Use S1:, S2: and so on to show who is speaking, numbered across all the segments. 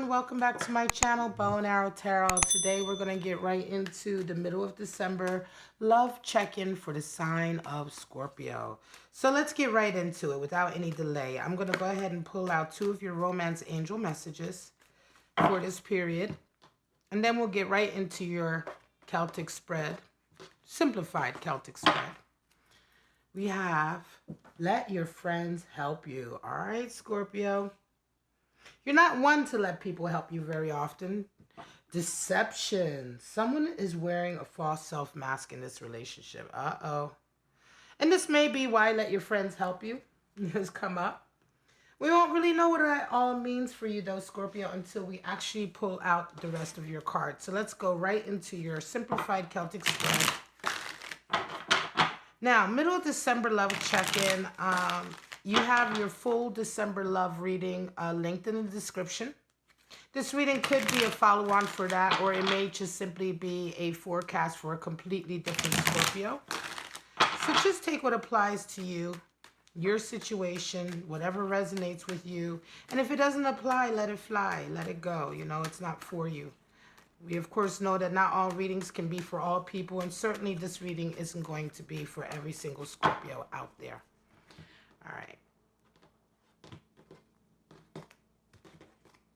S1: everyone, welcome back to my channel, Bow and Arrow Tarot. Today we're going to get right into the middle of December love check-in for the sign of Scorpio. So let's get right into it without any delay. I'm going to go ahead and pull out 2 of your romance angel messages for this period. And then we'll get right into your Celtic spread, simplified Celtic spread. We have, let your friends help you. All right, Scorpio. You're not one to let people help you very often. Deception. Someone is wearing a false self mask in this relationship. Uh-oh. And this may be why let your friends help you has come up. We won't really know what that all means for you, though, Scorpio, until we actually pull out the rest of your cards. So let's go right into your simplified Celtic spread. Now, middle of December love check-in. You have your full December love reading linked in the description. This reading could be a follow-on for that, or it may just simply be a forecast for a completely different Scorpio. So just take what applies to you, your situation, whatever resonates with you. And if it doesn't apply, let it fly, let it go. You know, it's not for you. We, of course, know that not all readings can be for all people, and certainly this reading isn't going to be for every single Scorpio out there. All right.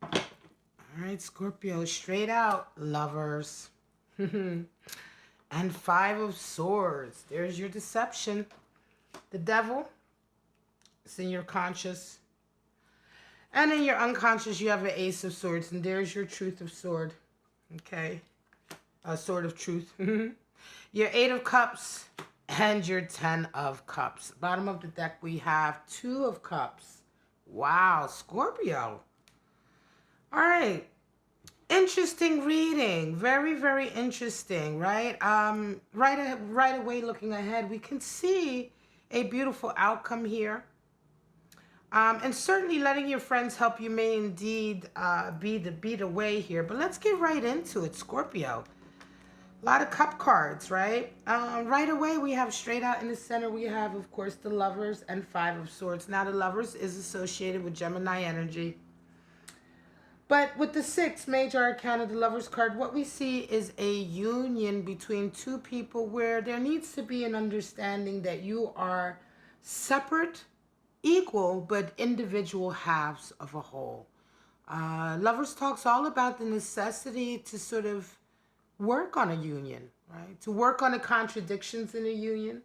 S1: All right, Scorpio, straight out, lovers. And 5 of Swords. There's your deception. The devil. It's in your conscious. And in your unconscious, you have an Ace of Swords. And there's your Truth of Sword. Okay. Sword of Truth. Your 8 of Cups. And your 10 of Cups. Bottom of the deck, we have 2 of Cups. Wow, Scorpio. All right. Interesting reading. Very, very interesting, right? Right away, looking ahead, we can see a beautiful outcome here. And certainly letting your friends help you may indeed be the way here. But let's get right into it, Scorpio. A lot of cup cards, right? Right away, we have straight out in the center, we have, of course, the Lovers and 5 of Swords. Now, the Lovers is associated with Gemini energy. But with the 6 major arcana, the Lovers card, what we see is a union between 2 people where there needs to be an understanding that you are separate, equal, but individual halves of a whole. Lovers talks all about the necessity to sort of work on a union, right? To work on the contradictions in a union,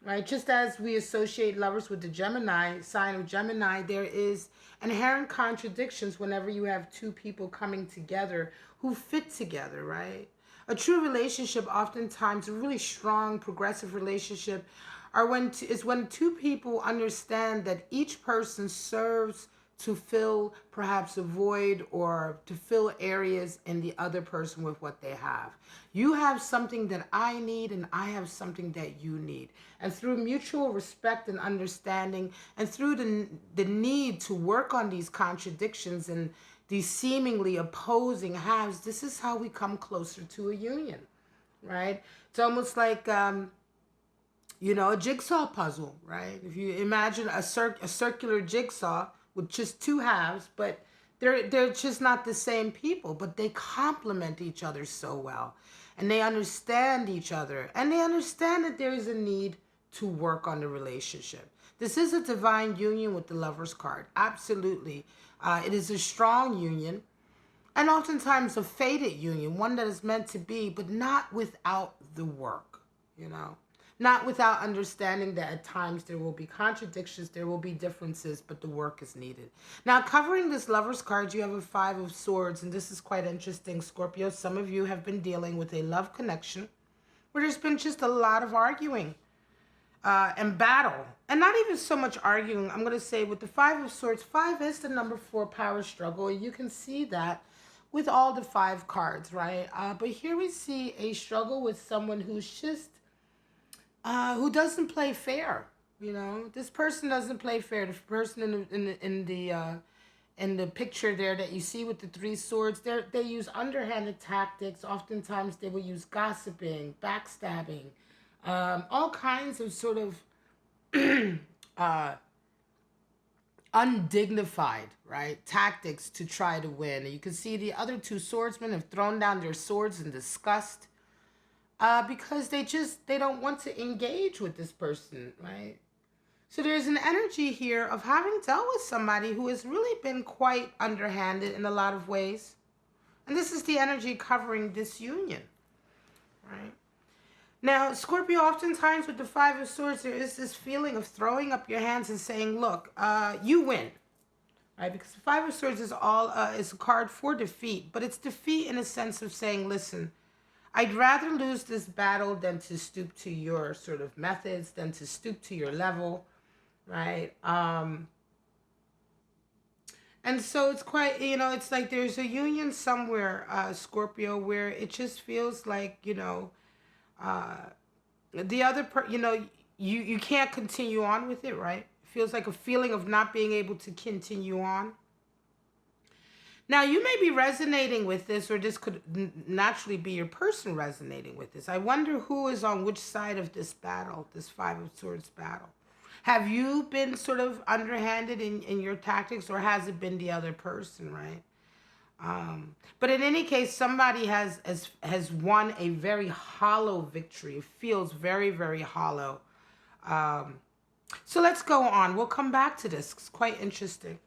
S1: right? Just as we associate lovers with the Gemini, sign of Gemini, there is inherent contradictions whenever you have 2 people coming together who fit together, right? A true relationship, oftentimes a really strong, progressive relationship, is when 2 people understand that each person serves to fill perhaps a void or to fill areas in the other person with what they have. You have something that I need and I have something that you need. And through mutual respect and understanding and through the need to work on these contradictions and these seemingly opposing halves, this is how we come closer to a union, right? It's almost like, you know, a jigsaw puzzle, right? If you imagine a circular jigsaw with just 2 halves, but they're just not the same people, but they complement each other so well. And they understand each other. And they understand that there is a need to work on the relationship. This is a divine union with the Lovers card. Absolutely. It is a strong union. And oftentimes a fated union. One that is meant to be, but not without the work, you know. Not without understanding that at times there will be contradictions, there will be differences, but the work is needed. Now, covering this Lovers card, you have a 5 of Swords, and this is quite interesting, Scorpio. Some of you have been dealing with a love connection where there's been just a lot of arguing and battle. And not even so much arguing. I'm going to say with the 5 of Swords, 5 is the number 4 power struggle, and you can see that with all the 5 cards, right? But here we see a struggle with someone who's just who doesn't play fair, you know. This person doesn't play fair. The person in the picture there that you see with the 3 swords, they use underhanded tactics. Oftentimes they will use gossiping, backstabbing, all kinds of sort of undignified, right, tactics to try to win. And you can see the other two swordsmen have thrown down their swords in disgust, because they don't want to engage with this person, right? So there's an energy here of having dealt with somebody who has really been quite underhanded in a lot of ways. And this is the energy covering this union, right? Now, Scorpio, oftentimes with the Five of Swords, there is this feeling of throwing up your hands and saying, look, you win, right? Because the Five of Swords is is a card for defeat, but it's defeat in a sense of saying, listen, I'd rather lose this battle than to stoop to your sort of methods, than to stoop to your level, right? And so it's quite, it's like there's a union somewhere, Scorpio, where it just feels like, the other, you can't continue on with it, right? It feels like a feeling of not being able to continue on. Now, you may be resonating with this, or this could naturally be your person resonating with this. I wonder who is on which side of this battle, this Five of Swords battle. Have you been sort of underhanded in your tactics, or has it been the other person, right? But in any case, somebody has won a very hollow victory. It feels very, very hollow. So let's go on. We'll come back to this. It's quite interesting.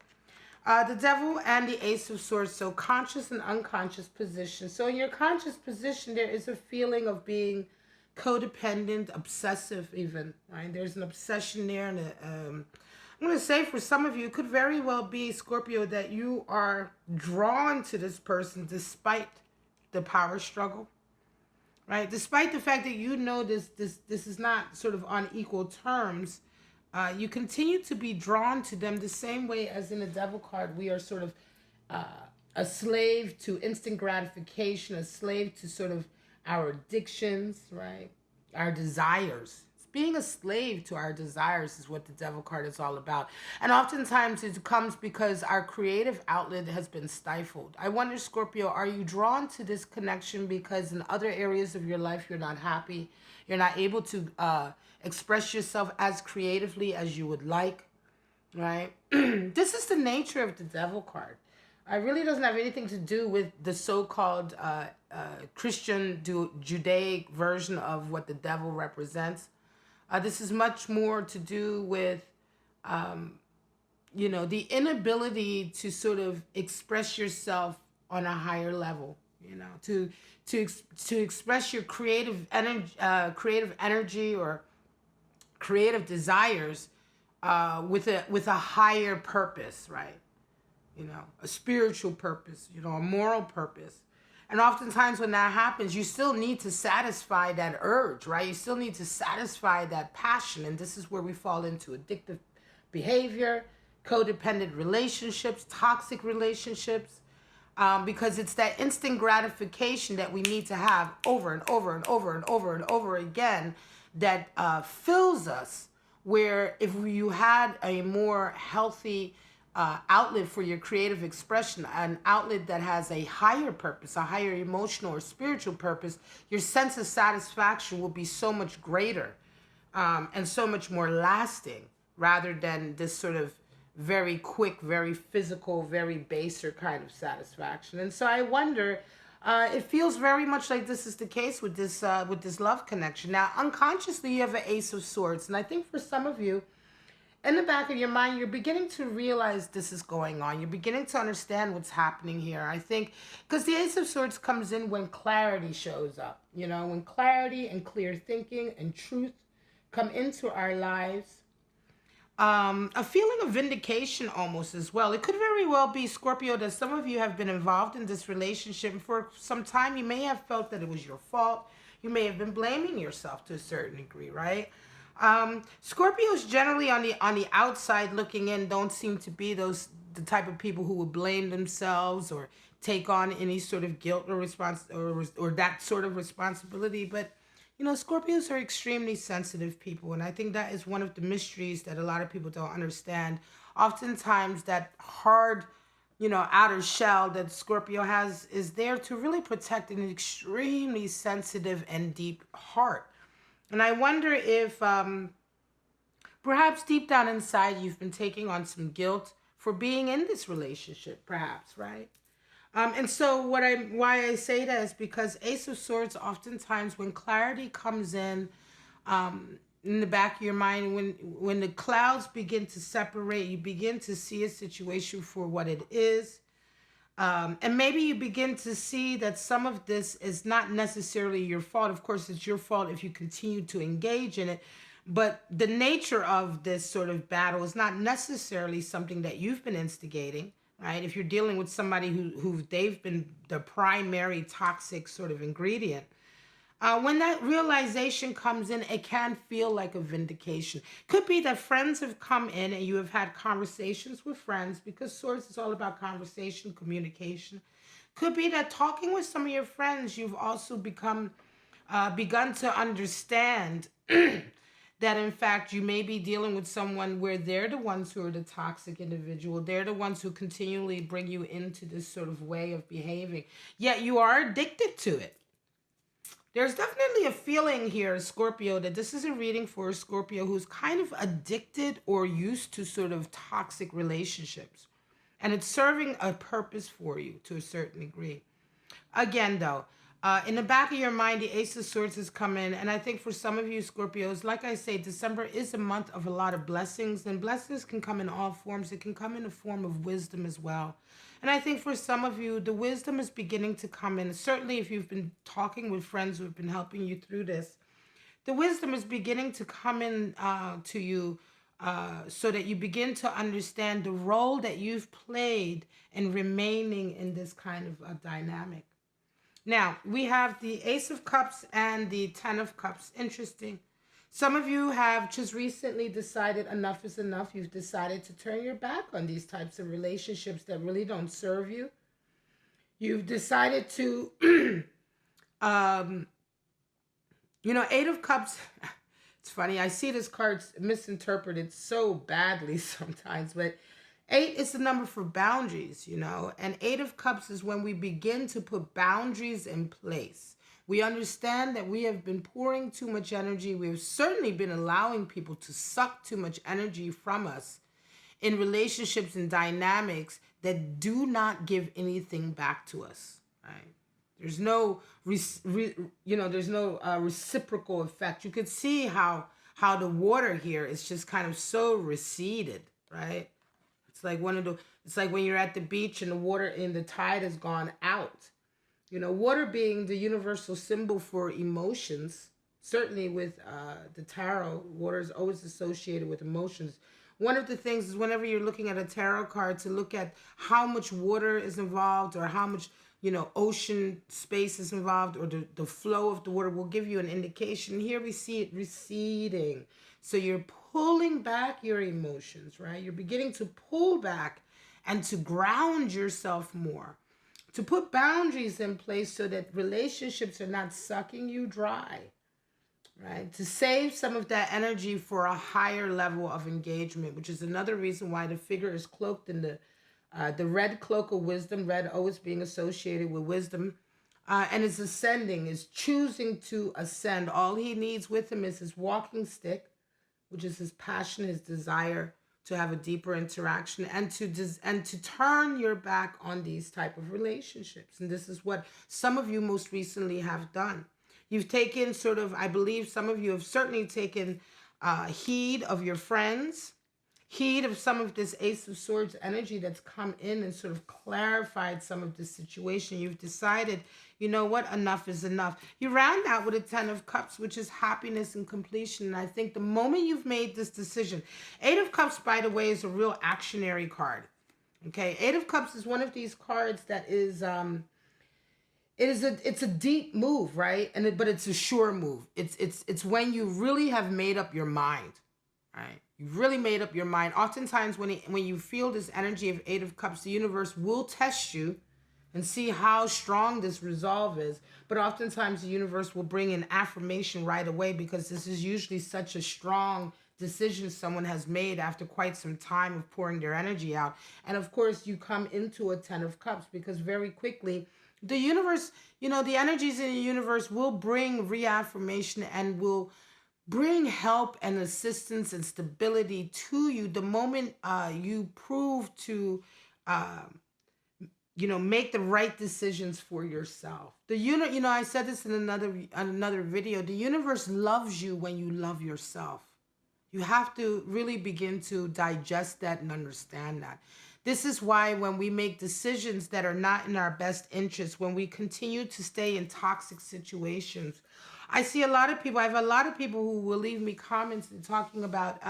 S1: The Devil and the Ace of Swords. So conscious and unconscious position. So in your conscious position, there is a feeling of being codependent, obsessive even, right? There's an obsession there. And I'm going to say for some of you, it could very well be, Scorpio, that you are drawn to this person despite the power struggle, right? Despite the fact that this is not sort of on equal terms, you continue to be drawn to them the same way as in the Devil card. We are sort of a slave to instant gratification, a slave to sort of our addictions, right? Our desires. Being a slave to our desires is what the Devil card is all about. And oftentimes it comes because our creative outlet has been stifled. I wonder, Scorpio, are you drawn to this connection because in other areas of your life you're not happy? You're not able to express yourself as creatively as you would like, right? This is the nature of the Devil card. It really doesn't have anything to do with the so-called Christian Judaic version of what the devil represents. This is much more to do with, the inability to sort of express yourself on a higher level, to express your creative energy or creative desires with a higher purpose, right? A spiritual purpose, a moral purpose. And oftentimes when that happens, you still need to satisfy that urge, right? You still need to satisfy that passion. And this is where we fall into addictive behavior, codependent relationships, toxic relationships, because it's that instant gratification that we need to have over and over and over and over and over again that fills us, where if you had a more healthy outlet for your creative expression, an outlet that has a higher purpose, a higher emotional or spiritual purpose, your sense of satisfaction will be so much greater and so much more lasting, rather than this sort of very quick, very physical, very baser kind of satisfaction. And so I wonder, it feels very much like this is the case with this love connection. Now, unconsciously, you have an Ace of Swords, and I think for some of you, in the back of your mind, you're beginning to realize this is going on. You're beginning to understand what's happening here. I think because the Ace of Swords comes in when clarity shows up. When clarity and clear thinking and truth come into our lives. A feeling of vindication almost as well. It could very well be, Scorpio, that some of you have been involved in this relationship. And for some time, you may have felt that it was your fault. You may have been blaming yourself to a certain degree, right? Scorpios generally on the outside looking in don't seem to be the type of people who would blame themselves or take on any sort of guilt or or that sort of responsibility. But Scorpios are extremely sensitive people, and I think that is one of the mysteries that a lot of people don't understand. Oftentimes that hard outer shell that Scorpio has is there to really protect an extremely sensitive and deep heart. And I wonder if perhaps deep down inside you've been taking on some guilt for being in this relationship, perhaps, right? And so why I say that is because Ace of Swords, oftentimes when clarity comes in the back of your mind, when the clouds begin to separate, you begin to see a situation for what it is. And maybe you begin to see that some of this is not necessarily your fault. Of course, it's your fault if you continue to engage in it. But the nature of this sort of battle is not necessarily something that you've been instigating, right? If you're dealing with somebody who they've been the primary toxic sort of ingredient, when that realization comes in, it can feel like a vindication. Could be that friends have come in and you have had conversations with friends, because Swords is all about conversation, communication. Could be that talking with some of your friends, you've also begun to understand that in fact you may be dealing with someone where they're the ones who are the toxic individual. They're the ones who continually bring you into this sort of way of behaving. Yet you are addicted to it. There's definitely a feeling here, Scorpio, that this is a reading for a Scorpio who's kind of addicted or used to sort of toxic relationships. And it's serving a purpose for you to a certain degree. Again, though, in the back of your mind, the Ace of Swords has come in. And I think for some of you Scorpios, like I say, December is a month of a lot of blessings. And blessings can come in all forms. It can come in the form of wisdom as well. And I think for some of you, the wisdom is beginning to come in. Certainly if you've been talking with friends who have been helping you through this, the wisdom is beginning to come in to you so that you begin to understand the role that you've played in remaining in this kind of dynamic. Now, we have the Ace of Cups and the Ten of Cups. Interesting. Some of you have just recently decided enough is enough. You've decided to turn your back on these types of relationships that really don't serve you. You've decided to, Eight of Cups. It's funny. I see this card misinterpreted so badly sometimes, but 8 is the number for boundaries, and Eight of Cups is when we begin to put boundaries in place. We understand that we have been pouring too much energy. We have certainly been allowing people to suck too much energy from us in relationships and dynamics that do not give anything back to us, right? There's no, reciprocal effect. You could see how the water here is just kind of so receded, right? It's like it's like when you're at the beach and the water in the tide has gone out. Water being the universal symbol for emotions, certainly with the tarot, water is always associated with emotions. One of the things is whenever you're looking at a tarot card to look at how much water is involved or how much, ocean space is involved or the flow of the water will give you an indication. Here we see it receding. So you're pulling back your emotions, right? You're beginning to pull back and to ground yourself more. To put boundaries in place so that relationships are not sucking you dry, right? To save some of that energy for a higher level of engagement, which is another reason why the figure is cloaked in the red cloak of wisdom, red always being associated with wisdom, and is ascending, is choosing to ascend. All he needs with him is his walking stick, which is his passion, his desire to have a deeper interaction and to turn your back on these type of relationships. And this is what some of you most recently have done. You've taken I believe some of you have certainly taken heed of your friends, heed of some of this Ace of Swords energy that's come in and sort of clarified some of this situation. You've decided, enough is enough. You round out with a Ten of Cups, which is happiness and completion. And I think the moment you've made this decision, Eight of Cups, by the way, is a real actionary card. Okay, Eight of Cups is one of these cards that is, it's a deep move, right? But it's a sure move. It's when you really have made up your mind, right? You've really made up your mind. Oftentimes when you feel this energy of Eight of Cups, the universe will test you and see how strong this resolve is. But oftentimes the universe will bring an affirmation right away because this is usually such a strong decision someone has made after quite some time of pouring their energy out. And of course, you come into a Ten of Cups because very quickly, the universe, the energies in the universe will bring reaffirmation and will bring help and assistance and stability to you the moment you prove to make the right decisions for yourself. I said this in another video. The universe loves you when you love yourself. You have to really begin to digest that and understand that. This is why when we make decisions that are not in our best interest, when we continue to stay in toxic situations, I have a lot of people who will leave me comments and talking about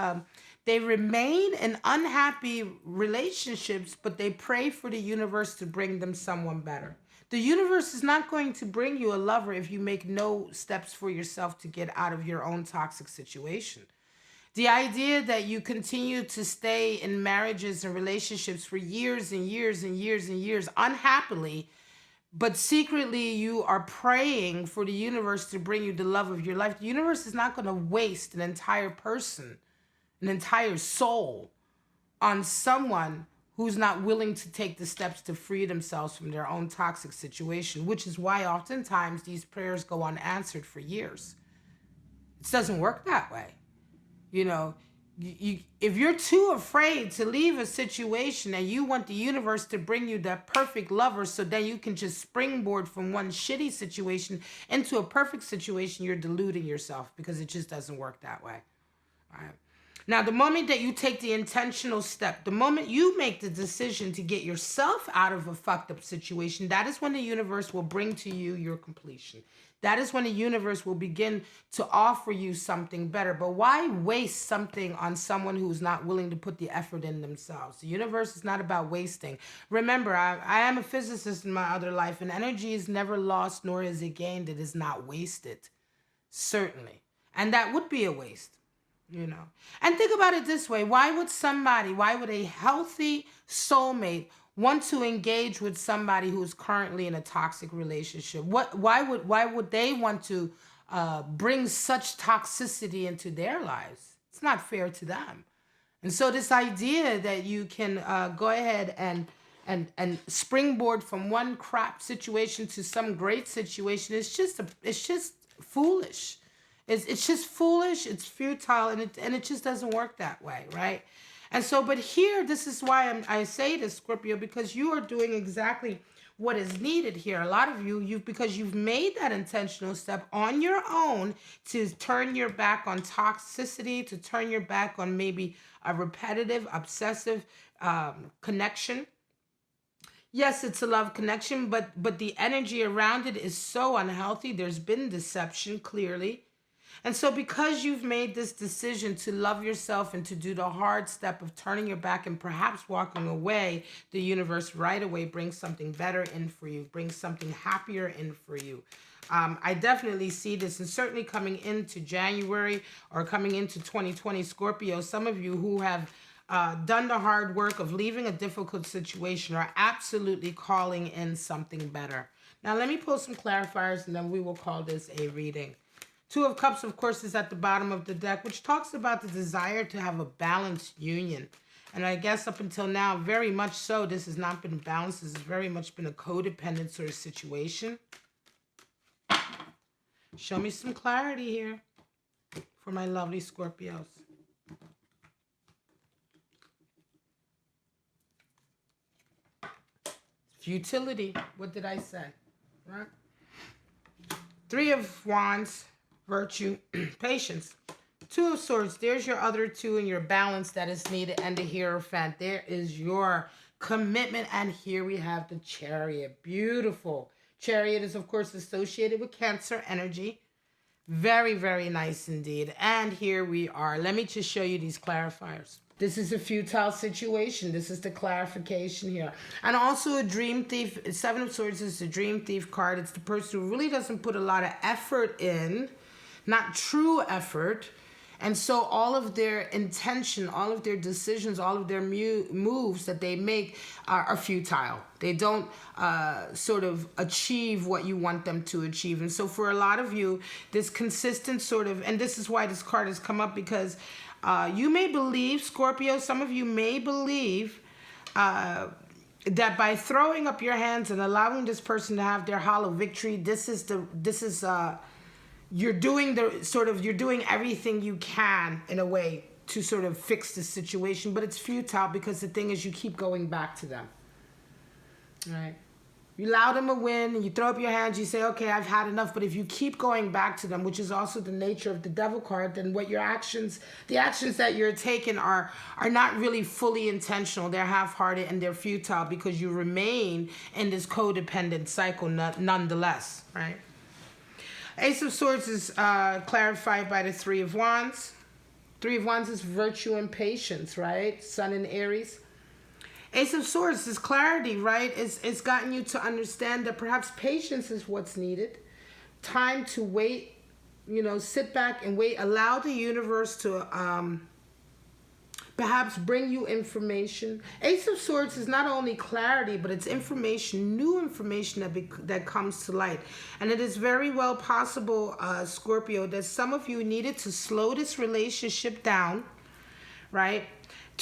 S1: they remain in unhappy relationships, but they pray for the universe to bring them someone better. The universe is not going to bring you a lover if you make no steps for yourself to get out of your own toxic situation. The idea that you continue to stay in marriages and relationships for years and years and years and years unhappily, but secretly you are praying for the universe to bring you the love of your life. The universe is not going to waste an entire person, an entire soul on someone who's not willing to take the steps to free themselves from their own toxic situation, which is why oftentimes these prayers go unanswered for years. It doesn't work that way. If you're too afraid to leave a situation and you want the universe to bring you that perfect lover so then you can just springboard from one shitty situation into a perfect situation, you're deluding yourself, because it just doesn't work that way. All right. Now, the moment that you take the intentional step, the moment you make the decision to get yourself out of a fucked up situation, that is when the universe will bring to you your completion. That is when the universe will begin to offer you something better. But why waste something on someone who's not willing to put the effort in themselves? The universe is not about wasting. Remember, I am a physicist in my other life, and energy is never lost nor is it gained. It is not wasted. Certainly. And that would be a waste. And think about it this way. Why would a healthy soulmate want to engage with somebody who's currently in a toxic relationship? Why would they want to bring such toxicity into their lives? It's not fair to them. And so this idea that you can go ahead and springboard from one crap situation to some great situation is just foolish. It's just foolish, it's futile, and it just doesn't work that way, right? And so, but here, this is why I say this, Scorpio, because you are doing exactly what is needed here. A lot of because you've made that intentional step on your own to turn your back on toxicity, to turn your back on maybe a repetitive, obsessive connection. Yes, it's a love connection, but the energy around it is so unhealthy. There's been deception, clearly. And so because you've made this decision to love yourself and to do the hard step of turning your back and perhaps walking away, the universe right away brings something better in for you, brings something happier in for you. I definitely see this, and certainly coming into January or coming into 2020, Scorpio, some of you who have done the hard work of leaving a difficult situation are absolutely calling in something better. Now, let me pull some clarifiers, and then we will call this a reading. Two of Cups, of course, is at the bottom of the deck, which talks about the desire to have a balanced union. And I guess up until now, very much so, this has not been balanced. This has very much been a codependent sort of situation. Show me some clarity here for my lovely Scorpios. Futility. What did I say? Right? Three of Wands. Virtue, patience. Two of Swords. There's your other two in your balance that is needed. And the Hierophant. There is your commitment. And here we have the Chariot. Beautiful. Chariot is, of course, associated with Cancer energy. Very, very nice indeed. And here we are. Let me just show you these clarifiers. This is a futile situation. This is the clarification here. And also a dream thief. Seven of Swords is the dream thief card. It's the person who really doesn't put a lot of effort in, not true effort. And so all of their intention, all of their decisions, all of their moves that they make are futile. They don't sort of achieve what you want them to achieve. And so for a lot of you, this consistent sort of, and this is why this card has come up, because you may believe, Scorpio, some of you may believe that by throwing up your hands and allowing this person to have their hollow victory, this is you're doing you're doing everything you can in a way to sort of fix the situation, but it's futile because the thing is you keep going back to them. Right? You allow them a win and you throw up your hands, you say, okay, I've had enough. But if you keep going back to them, which is also the nature of the devil card, then what your actions, the actions that you're taking are not really fully intentional. They're half-hearted and they're futile because you remain in this codependent cycle nonetheless, right? Ace of Swords is clarified by the Three of Wands. Three of Wands is virtue and patience, right? Sun in Aries. Ace of Swords is clarity, right? It's gotten you to understand that perhaps patience is what's needed. Time to wait, sit back and wait. Allow the universe to perhaps bring you information. Ace of Swords is not only clarity, but it's information, new information that comes to light. And it is very well possible, Scorpio, that some of you needed to slow this relationship down, right?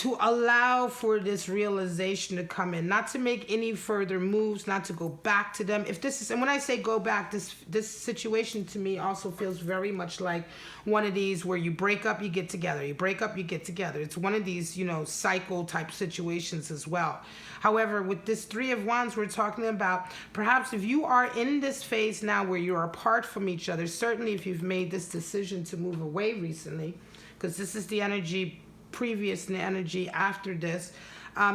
S1: To allow for this realization to come in, not to make any further moves, not to go back to them. If this is, and when I say go back, this situation to me also feels very much like one of these where you break up, you get together, you break up, you get together. It's one of these, cycle type situations as well. However, with this Three of Wands, we're talking about perhaps if you are in this phase now where you're apart from each other, certainly if you've made this decision to move away recently, because this is the energy previous and the energy after this,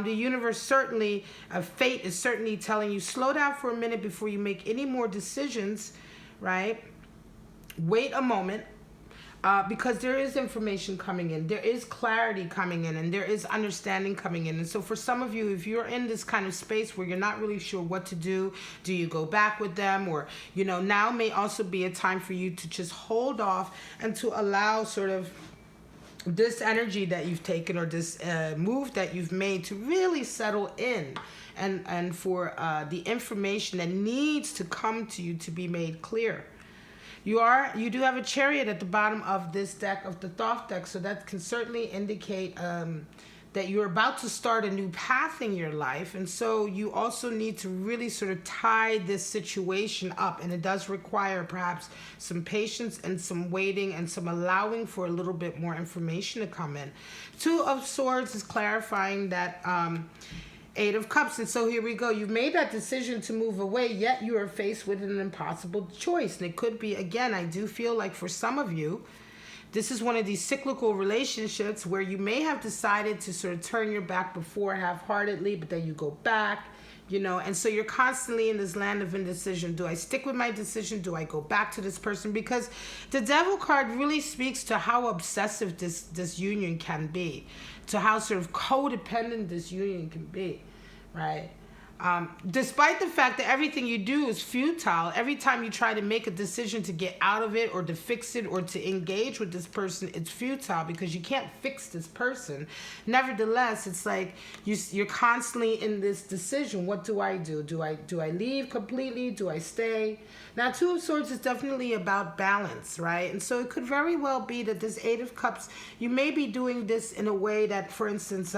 S1: the universe certainly, fate is certainly telling you, slow down for a minute before you make any more decisions, right? Wait a moment, because there is information coming in, there is clarity coming in, and there is understanding coming in. And so for some of you, if you're in this kind of space where you're not really sure what to do you go back with them, or now may also be a time for you to just hold off and to allow sort of this energy that you've taken, or this move that you've made, to really settle in, and for the information that needs to come to you to be made clear. You do have a Chariot at the bottom of this deck, of the Thoth deck, so that can certainly indicate that you're about to start a new path in your life. And so you also need to really sort of tie this situation up, and it does require perhaps some patience and some waiting and some allowing for a little bit more information to come in. Two of Swords is clarifying that Eight of Cups. And so here we go. You've made that decision to move away, yet you are faced with an impossible choice. And it could be, again, I do feel like for some of you, this is one of these cyclical relationships where you may have decided to sort of turn your back before half-heartedly, but then you go back, and so you're constantly in this land of indecision. Do I stick with my decision? Do I go back to this person? Because the Devil card really speaks to how obsessive this union can be, to how sort of codependent this union can be, right? Despite the fact that everything you do is futile, every time you try to make a decision to get out of it or to fix it or to engage with this person, it's futile because you can't fix this person. Nevertheless, it's like you're constantly in this decision. What do I do? Do I leave completely? Do I stay? Now, Two of Swords is definitely about balance, right? And so it could very well be that this Eight of Cups, you may be doing this in a way that, for instance,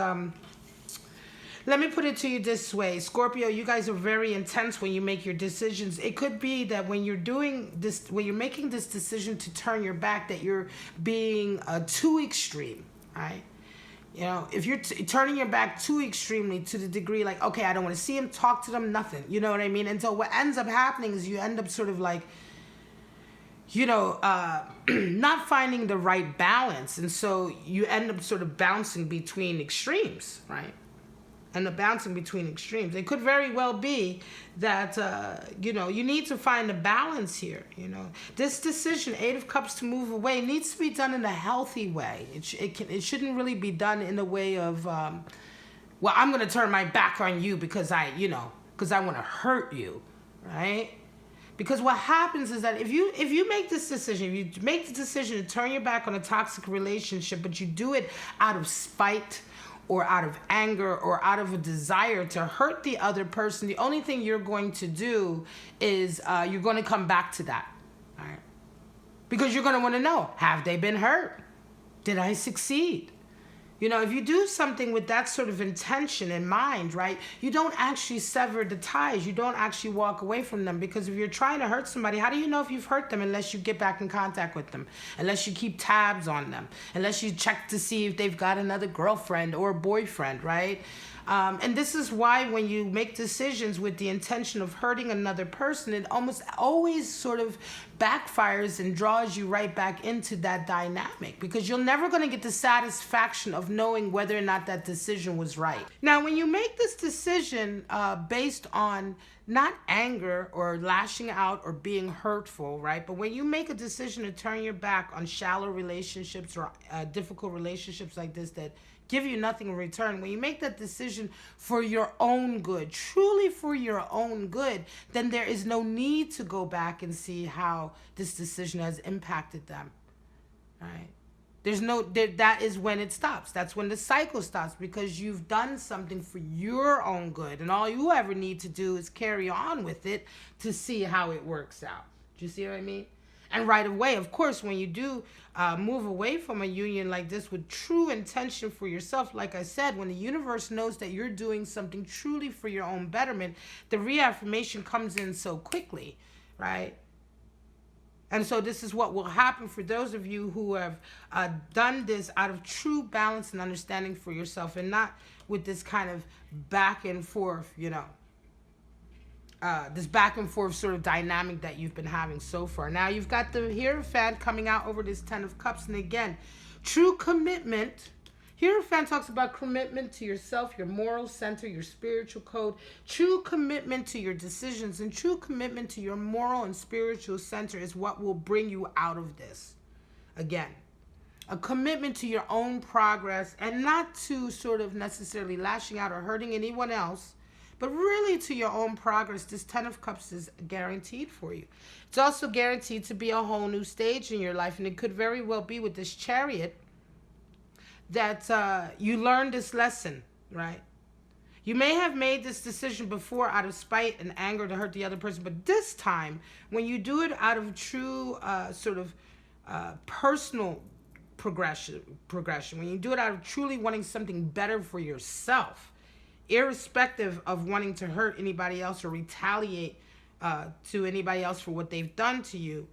S1: let me put it to you this way. Scorpio, you guys are very intense when you make your decisions. It could be that when you're doing this, when you're making this decision to turn your back, that you're being too extreme, right? If you're turning your back too extremely to the degree like, okay, I don't want to see him, talk to them, nothing. You know what I mean? And so what ends up happening is you end up sort of like, not finding the right balance. And so you end up sort of bouncing between extremes, right? And the bouncing between extremes. It could very well be that, you need to find a balance here, This decision, Eight of Cups, to move away needs to be done in a healthy way. It shouldn't really be done in a way of, I'm going to turn my back on you because I want to hurt you, right? Because what happens is that if you make this decision, if you make the decision to turn your back on a toxic relationship, but you do it out of spite, or out of anger, or out of a desire to hurt the other person, the only thing you're going to do is you're going to come back to that, all right? Because you're going to want to know, have they been hurt? Did I succeed? You know, if you do something with that sort of intention in mind, right, you don't actually sever the ties. You don't actually walk away from them, because if you're trying to hurt somebody, how do you know if you've hurt them unless you get back in contact with them, unless you keep tabs on them, unless you check to see if they've got another girlfriend or boyfriend, right? And this is why when you make decisions with the intention of hurting another person, it almost always sort of backfires and draws you right back into that dynamic, because you're never going to get the satisfaction of knowing whether or not that decision was right. Now, when you make this decision based on not anger or lashing out or being hurtful, right? But when you make a decision to turn your back on shallow relationships or difficult relationships like this that give you nothing in return, when you make that decision for your own good, truly for your own good, then there is no need to go back and see how this decision has impacted them, right? That is when it stops. That's when the cycle stops, because you've done something for your own good, and all you ever need to do is carry on with it to see how it works out. Do you see what I mean? And right away, of course, when you do move away from a union like this with true intention for yourself, like I said, when the universe knows that you're doing something truly for your own betterment, the reaffirmation comes in so quickly, right? And so this is what will happen for those of you who have done this out of true balance and understanding for yourself, and not with this kind of back and forth, you know, this back and forth sort of dynamic that you've been having so far. Now you've got the Hierophant coming out over this Ten of Cups. And again, true commitment. Hierophant talks about commitment to yourself, your moral center, your spiritual code, true commitment to your decisions, and true commitment to your moral and spiritual center is what will bring you out of this. Again, a commitment to your own progress, and not to sort of necessarily lashing out or hurting anyone else, but really to your own progress. This Ten of Cups is guaranteed for you. It's also guaranteed to be a whole new stage in your life, and it could very well be with this Chariot that you learned this lesson, right? You may have made this decision before out of spite and anger to hurt the other person, but this time, when you do it out of true sort of personal progression, when you do it out of truly wanting something better for yourself, irrespective of wanting to hurt anybody else or retaliate to anybody else for what they've done to you,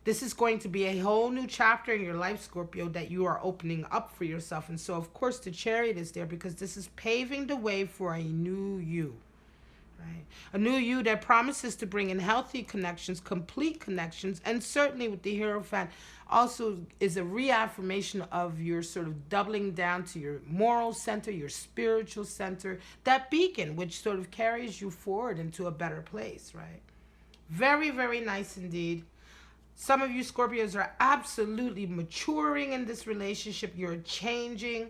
S1: this is going to be a whole new chapter in your life, Scorpio, that you are opening up for yourself. And so, of course, the Chariot is there because this is paving the way for a new you, right? A new you that promises to bring in healthy connections, complete connections, and certainly with the Hierophant also is a reaffirmation of your sort of doubling down to your moral center, your spiritual center, that beacon which sort of carries you forward into a better place, right? Very, very nice indeed. Some of you Scorpios are absolutely maturing in this relationship. You're changing,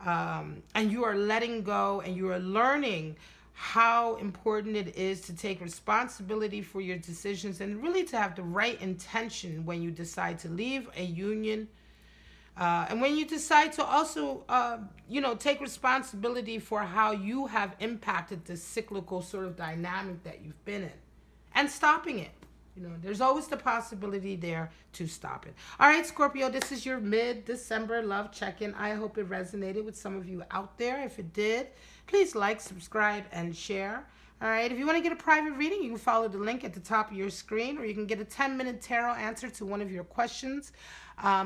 S1: and you are letting go, and you are learning how important it is to take responsibility for your decisions, and really to have the right intention when you decide to leave a union, and when you decide to also, take responsibility for how you have impacted the cyclical sort of dynamic that you've been in, and stopping it. There's always the possibility there to stop it. All right, Scorpio, this is your mid-December love check-in. I hope it resonated with some of you out there. If it did, please like, subscribe, and share. All right, if you want to get a private reading, you can follow the link at the top of your screen, or you can get a 10-minute tarot answer to one of your questions.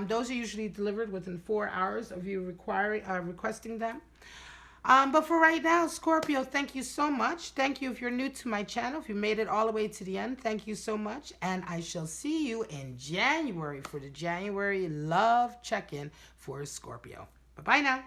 S1: Those are usually delivered within 4 hours of you requesting them. But for right now, Scorpio, thank you so much. Thank you if you're new to my channel. If you made it all the way to the end, thank you so much. And I shall see you in January for the January love check-in for Scorpio. Bye-bye now.